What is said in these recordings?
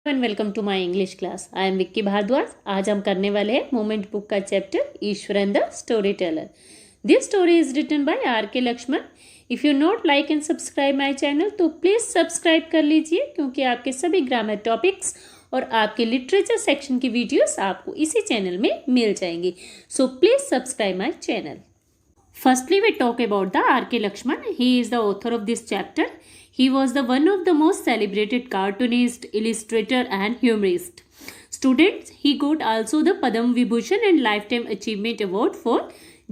And welcome to my English class. I am Vicky Bhardwaj. आज हम करने वाले हैं मोमेंट बुक का chapter Iswaran the storyteller. This story is written by R.K. Laxman. If you not like and subscribe my channel तो please subscribe कर लीजिए, क्योंकि आपके सभी ग्रामर टॉपिक्स और आपके लिटरेचर सेक्शन की वीडियोस आपको इसी चैनल में मिल जाएंगी। So please subscribe my channel. Firstly, we talk about the R.K. Lakshman. He is the author of this chapter. He was the one of the most celebrated cartoonist, illustrator and humorist. Students, he got also the Padam Vibhushan and Lifetime Achievement Award for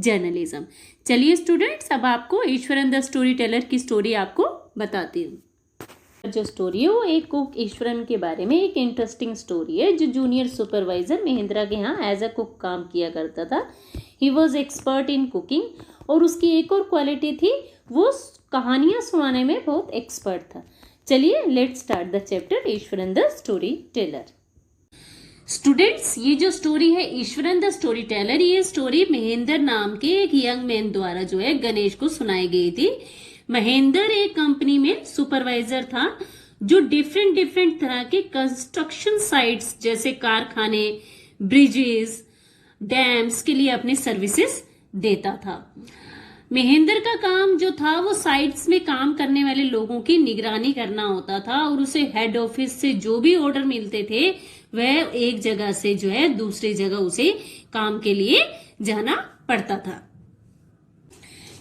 Journalism. चलिए students, अब आपको Eswaran the story teller की story आपको बताती हूँ। जो story है वो एक कुक ईश्वरन के बारे में एक इंटरेस्टिंग स्टोरी है, जो जूनियर सुपरवाइजर महेंद्रा के यहाँ एज अ कुक काम किया करता था। He was expert in cooking, और उसकी एक और क्वालिटी थी, वो कहानियाँ सुनाने में बहुत एक्सपर्ट था। चलिए let's start the chapter Iswaran the story teller. Students, ये जो स्टोरी है ईश्वरन द स्टोरी टेलर, ये स्टोरी महेंद्र नाम के एक यंग मैन द्वारा जो है गणेश को सुनाई गई थी। महेंद्र एक कंपनी में सुपरवाइजर था जो डिफरेंट तरह के कंस्ट्रक्शन साइट्स जैसे कारखाने, ब्रिजेस, डैम्स के लिए अपनी सर्विसेज देता था। महेंद्र का काम जो था वो साइट्स में काम करने वाले लोगों की निगरानी करना होता था, और उसे हेड ऑफिस से जो भी ऑर्डर मिलते थे वह एक जगह से जो है दूसरी जगह उसे काम के लिए जाना पड़ता था।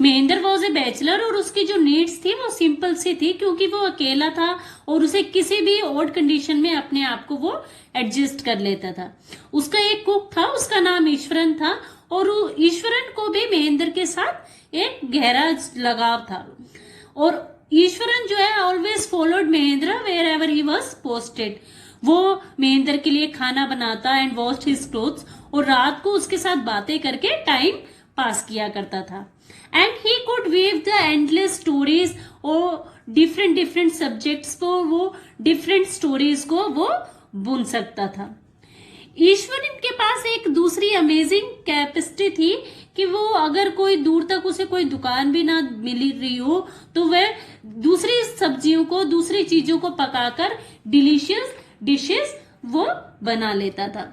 महेंद्र वॉज ए बैचलर, और उसकी जो नीड्स थी वो सिंपल सी थी, क्योंकि वो अकेला था और उसे किसी भी ऑड कंडीशन में अपने आप को वो एडजस्ट कर लेता था। उसका एक कुक था, उसका नाम ईश्वरन था, और ईश्वरन को भी महेंद्र के साथ एक गहरा लगाव था। और ईश्वरन जो है always followed Mahendra wherever he was posted. वो महेंद्र के लिए खाना बनाता एंड वॉश्ड हिज क्लोथ्स, और रात को उसके साथ बातें करके टाइम पास किया करता था। And he could weave the endless stories, और डिफरेंट सब्जेक्ट्स को, वो डिफरेंट स्टोरीज को वो बुन सकता था। ईश्वरन के पास एक दूसरी अमेजिंग कैपेसिटी थी कि वो अगर कोई दूर तक उसे कोई दुकान भी ना मिल रही हो तो वह दूसरी सब्जियों को, दूसरी चीजों को पकाकर डिलीशियस डिशेस वो बना लेता था।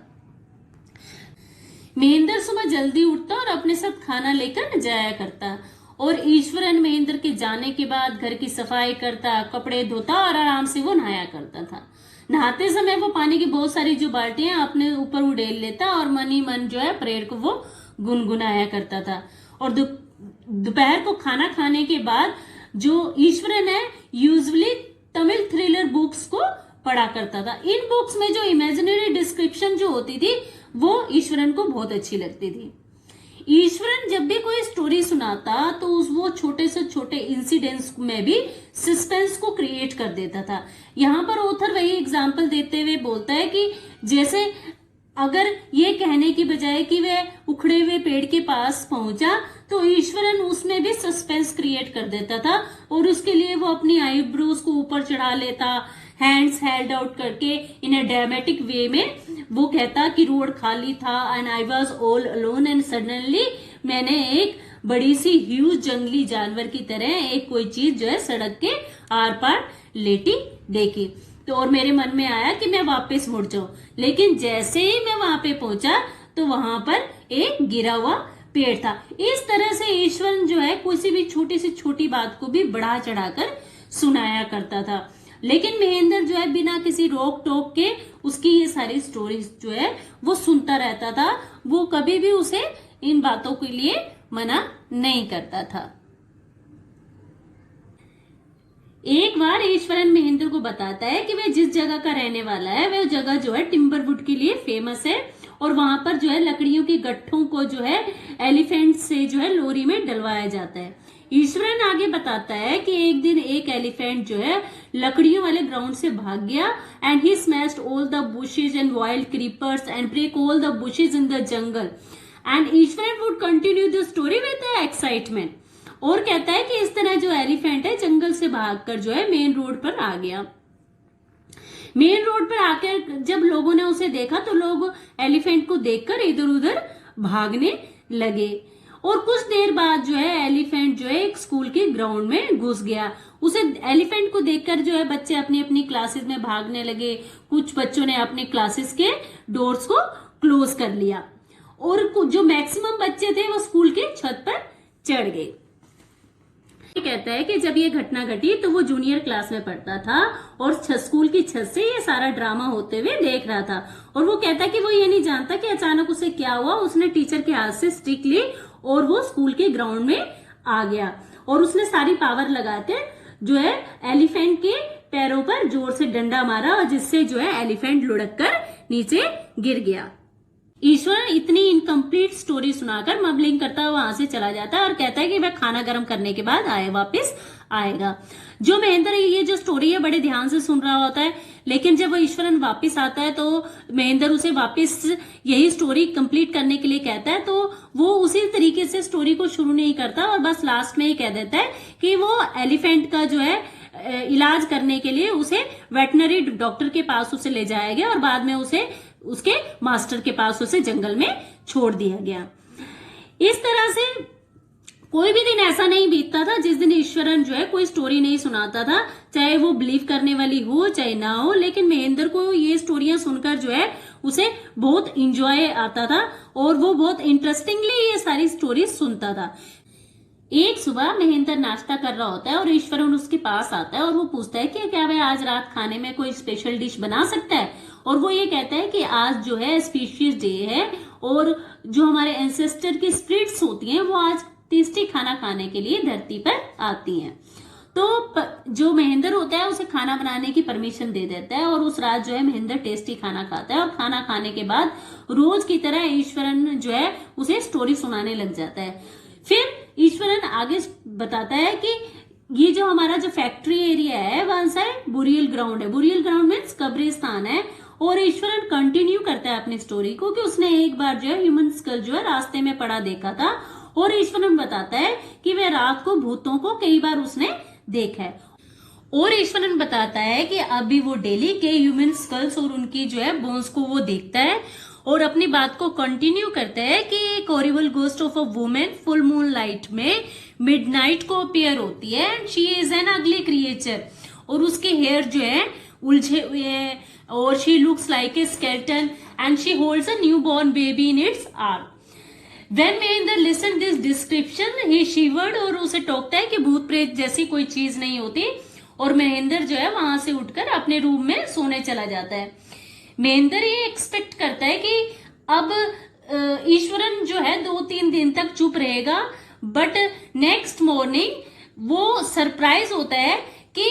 महेंद्र सुबह जल्दी उठता और अपने साथ खाना लेकर जाया करता, और ईश्वरन महेंद्र के जाने के बाद घर की सफाई करता, कपड़े धोता और आराम से वो नहाया करता था। नहाते समय वो पानी की बहुत सारी जो बाल्टियां अपने ऊपर उड़ेल लेता, और मन ही मन जो है प्रेयर को वो गुनगुनाया करता था। और दोपहर को खाना खाने के बाद जो ईश्वरन है यूजुअली तमिल थ्रिलर बुक्स को पढ़ा करता था। इन बुक्स में जो इमेजिनरी डिस्क्रिप्शन जो होती थी वो ईश्वरन को बहुत अच्छी लगती थी। ईश्वरन जब भी कोई स्टोरी सुनाता तो वो छोटे से छोटे इंसिडेंट्स में भी सस्पेंस को क्रिएट कर देता था। यहाँ पर ऑथर वही एग्जाम्पल देते हुए बोलता है कि जैसे अगर ये कहने की बजाय कि वह उखड़े हुए पेड़ के पास पहुंचा, तो ईश्वरन उसमें भी सस्पेंस क्रिएट कर देता था, और उसके लिए वो अपनी आईब्रोज को ऊपर चढ़ा लेता, हैंड्स हेल्ड आउट करके इन ए ड्रामेटिक वे में वो कहता कि रोड खाली था and I was all alone, and suddenly मैंने एक बड़ी सी ह्यूज जंगली जानवर की तरह एक कोई चीज जो है सड़क के आर पार लेटी देखी, तो और मेरे मन में आया कि मैं वापस मुड़ जाऊं। लेकिन जैसे ही मैं वहां पे पहुंचा तो वहां पर एक गिरा हुआ पेड़ था। इस तरह से ईश्वरन जो है किसी भी छोटी से छोटी बात को भी बढ़ा चढ़ाकर सुनाया करता था। लेकिन महेंद्र जो है बिना किसी रोक टोक के उसकी ये सारी स्टोरीज जो है वो सुनता रहता था। वो कभी भी उसे इन बातों के लिए मना नहीं करता था। एक बार ईश्वरन महेंद्र को बताता है कि वह जिस जगह का रहने वाला है वह जगह जो है टिम्बरवुड के लिए फेमस है, और वहां पर जो है लकड़ियों के गट्ठों को जो है एलिफेंट से जो है लोरी में डलवाया जाता है। ईश्वरन आगे बताता है कि एक दिन एक एलिफेंट जो है लकड़ियों वाले ग्राउंड से भाग गया, and he smashed all the bushes and wild creepers and break all the bushes in the jungle, and Iswaran would continue the story with excitement. और कहता है कि इस तरह जो एलिफेंट है जंगल से भागकर जो है मेन रोड पर आ गया। मेन रोड पर आकर जब लोगों ने उसे देखा तो लोग एलिफेंट को देखकर इधर उधर भागने लगे, और कुछ देर बाद जो है एलिफेंट जो है एक स्कूल के ग्राउंड में घुस गया। उसे एलिफेंट को देखकर जो है बच्चे अपनी अपनी क्लासेस में भागने लगे। कुछ बच्चों ने अपने क्लासेस के डोर्स को क्लोज कर लिया और जो मैक्सिमम बच्चे थे वो स्कूल के छत पर चढ़ गए। कहता है कि जब ये घटना घटी तो वो जूनियर क्लास में पढ़ता था और स्कूल की छत से ये सारा ड्रामा होते हुए देख रहा था। और वो कहता है कि वो ये नहीं जानता कि अचानक उसे क्या हुआ। उसने टीचर के हाथ से स्टिक ली और वो स्कूल के ग्राउंड में आ गया और उसने सारी पावर लगाते जो है एलिफेंट के पैरों पर जोर से डंडा मारा और जिससे जो है एलिफेंट लुढ़क कर नीचे गिर गया। ईश्वर इतनी इनकम्प्लीट स्टोरी सुनाकर मबलिंग करता हुआ वहां से चला जाता है और कहता है कि वह खाना गर्म करने के बाद वापस आएगा। जो महेंद्र ये जो स्टोरी है बड़े ध्यान से सुन रहा होता है, लेकिन जब वो ईश्वरन वापस आता है तो महेंद्र उसे वापस यही स्टोरी कंप्लीट करने के लिए कहता है। तो वो उसी तरीके से स्टोरी को शुरू नहीं करता और बस लास्ट में ही कह देता है कि वो एलिफेंट का जो है इलाज करने के लिए उसे वेटनरी डॉक्टर के पास उसे ले जाया गया और बाद में उसे उसके मास्टर के पास उसे जंगल में छोड़ दिया गया। इस तरह से कोई भी दिन ऐसा नहीं बीतता था जिस दिन ईश्वरन जो है कोई स्टोरी नहीं सुनाता था, चाहे वो बिलीव करने वाली हो चाहे ना हो। लेकिन महेंद्र को ये स्टोरियां सुनकर जो है उसे बहुत इंजॉय आता था और वो बहुत इंटरेस्टिंगली ये सारी स्टोरी सुनता था। एक सुबह महेंद्र नाश्ता कर रहा होता है और ईश्वरन उसके पास आता है और वो पूछता है कि क्या वह आज रात खाने में कोई स्पेशल डिश बना सकता है। और वो ये कहता है कि आज जो है स्पीशीज डे है और जो हमारे एंसेस्टर की स्पिरिट्स होती हैं वो आज टेस्टी खाना खाने के लिए धरती पर आती हैं। तो जो महेंद्र होता है उसे खाना बनाने की परमिशन दे देता है और उस रात जो है महेंद्र टेस्टी खाना खाता है और खाना खाने के बाद रोज की तरह ईश्वरन जो है उसे स्टोरी सुनाने लग जाता है। फिर ईश्वरन आगे बताता है कि ये जो हमारा जो फैक्ट्री एरिया है वन साइड बुरियल ग्राउंड है। बुरियल ग्राउंड मीन्स कब्रिस्तान है। और ईश्वरन कंटिन्यू करता है अपनी स्टोरी को कि उसने एक बार जो है ह्यूमन स्कल जो है रास्ते में पड़ा देखा था और ईश्वरन बताता है कि वह रात को भूतों को कई बार उसने देखा है। और ईश्वरन बताता है कि अभी वो डेली के ह्यूमन स्कल्स और उनकी जो है बोन्स को वो देखता है और अपनी बात को कंटिन्यू करता है कि एक horrible ghost of a women full moon light में मिडनाइट को अपीयर होती है एंड शी इज एन अगली क्रिएचर और उसके हेयर जो है उलझे हुए हैं और she looks like a skeleton and she holds a new born baby in its arm. When Mahinder listened this description, he shivered और उसे टोकता है कि भूत प्रेत जैसी कोई चीज नहीं होती और महेंद्र जो है वहां से उठकर अपने रूम में सोने चला जाता है। महेंद्र ये एक्सपेक्ट करता है कि अब ईश्वरन जो है 2-3 दिन तक चुप रहेगा, बट नेक्स्ट मॉर्निंग वो सरप्राइज होता है कि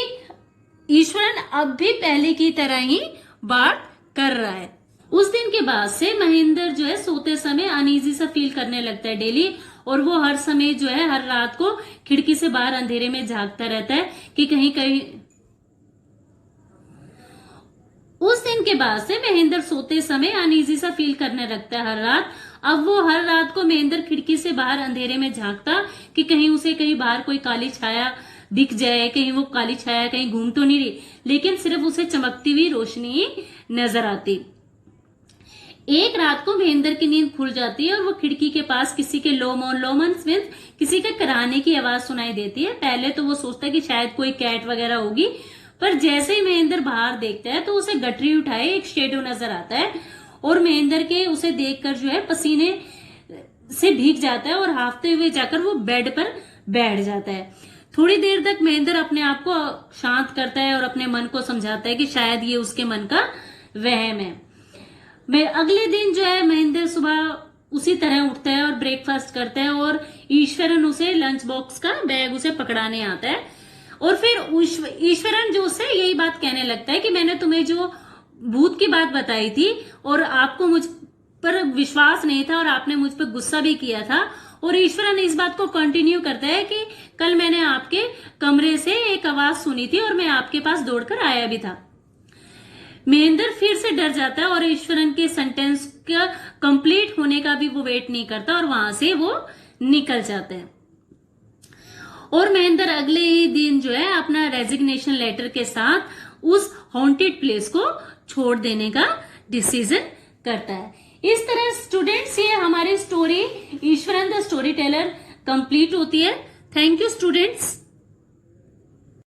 ईश्वरन अब भी पहले की तरह ही बात कर रहा है। उस दिन के बाद से महेंद्र जो है सोते समय अनईजी सा फील करने लगता है डेली और वो हर समय जो है हर रात को खिड़की से बाहर अंधेरे में झांकता रहता है कि कहीं कहीं। उस दिन के बाद से महेंद्र सोते समय अनईजी सा फील करने लगता है हर रात। अब वो हर रात को महेंद्र खिड़की से बाहर अंधेरे में झांकता कि कहीं उसे कहीं बाहर कोई काली छाया दिख जाए, कहीं वो काली छाया कहीं घूम तो नहीं रही, लेकिन सिर्फ उसे चमकती हुई रोशनी नजर आती। एक रात को महेंद्र की नींद खुल जाती है और वो खिड़की के पास किसी के लोमन्स मीन्स किसी के कराहने की आवाज सुनाई देती है। पहले तो वो सोचता है कि शायद कोई कैट वगैरह होगी, पर जैसे ही महेंद्र बाहर देखता है तो उसे गठरी उठाए एक शेडो नजर आता है और महेंद्र के उसे देखकर जो है पसीने से भीग जाता है और हाफते हुए जाकर वो बेड पर बैठ जाता है। थोड़ी देर तक महेंद्र अपने आप को शांत करता है और अपने मन को समझाता है कि शायद ये उसके मन का वहम है। मैं अगले दिन जो है महेंद्र सुबह उसी तरह उठता है और ब्रेकफास्ट करता है और ईश्वरन उसे लंच बॉक्स का बैग उसे पकड़ाने आता है और फिर ईश्वरन जो उससे यही बात कहने लगता है कि मैंने तुम्हें जो भूत की बात बताई थी और आपको मुझ पर विश्वास नहीं था और आपने मुझ पर गुस्सा भी किया था। और ईश्वरन इस बात को कंटिन्यू करता है कि कल मैंने आपके कमरे से एक आवाज सुनी थी और मैं आपके पास दौड़कर आया भी था। महेंद्र फिर से डर जाता है और ईश्वरन के सेंटेंस का कंप्लीट होने का भी वो वेट नहीं करता और वहां से वो निकल जाता है। और महेंद्र अगले ही दिन जो है अपना रेजिग्नेशन लेटर के साथ उस हॉन्टेड प्लेस को छोड़ देने का डिसीजन करता है। इस तरह स्टूडेंट्स ये हमारी story Eswaran the story story teller complete होती है। Thank you students.